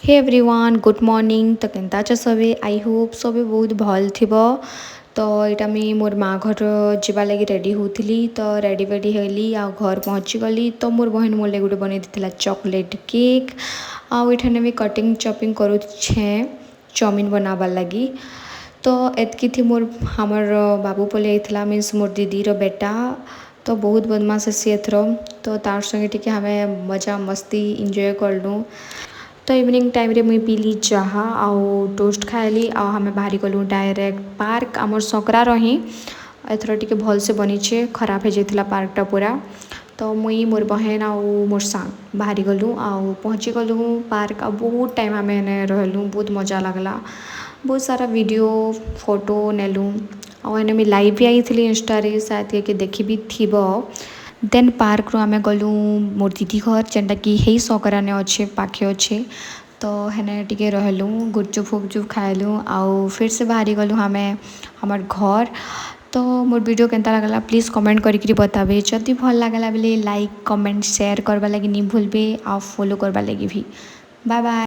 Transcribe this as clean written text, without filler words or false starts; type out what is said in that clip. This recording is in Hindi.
हे एवरीवन गुड मॉर्निंग तो केनता च सबे आई होप सबे बहुत भल थिबो। तो यहाँ मुझे मोर माँ घर जावा लगी रेडी होती तो रेडी वेडी हेली आ घर पहुँची गली तो मोर बहन मोर लगे गोटे बन चॉकलेट केक आने भी कटिंग चॉपिंग करुछे चाउमिन बनाबार लगी। तो एतकी थी मोर हमर बाबू पले मीन्स मोर दीदी रो बेटा तो बहुत बदमाश सी एथर तो तार संगे टिके हमें मजा मस्ती एंजॉय करलु। तो इवनिंग टाइम रे मुई पीली चाहा आउ टोस्ट खाइली आ हमें बाहरी गलु डायरेक्ट पार्क आमर सकरा रही एथर टिके भल से बनीचे खराब हो जाता पार्कटा पूरा। तो मुई मोर बहन आउ मोर सांग बाहरी गलु आउ पहुँची गलु पार्क आ बहुत टाइम आम रहलु बहुत मजा लगला बहुत सारा वीडियो फोटो नेलु आने मुझे लाइव भी आई थी इंस्टा रे शायद के देखी भी थीब। देन पार्क रू आमे गलु मोर दीदी घर जेनटा कि हेई सकराने अच्छे पाखे अच्छे तो हेने टिके रहलु गुपचुप फुपचुप खाइलु आउ फिर से बाहरी गलु हमें हमार घर। तो मोर वीडियो केनता लगला प्लीज़ कमेंट करिक बताबे जदि भल लगला बेले लाइक कमेंट शेयर करवा लगी नहीं भूलबे आ फॉलो करवा लगी भी। Bye bye.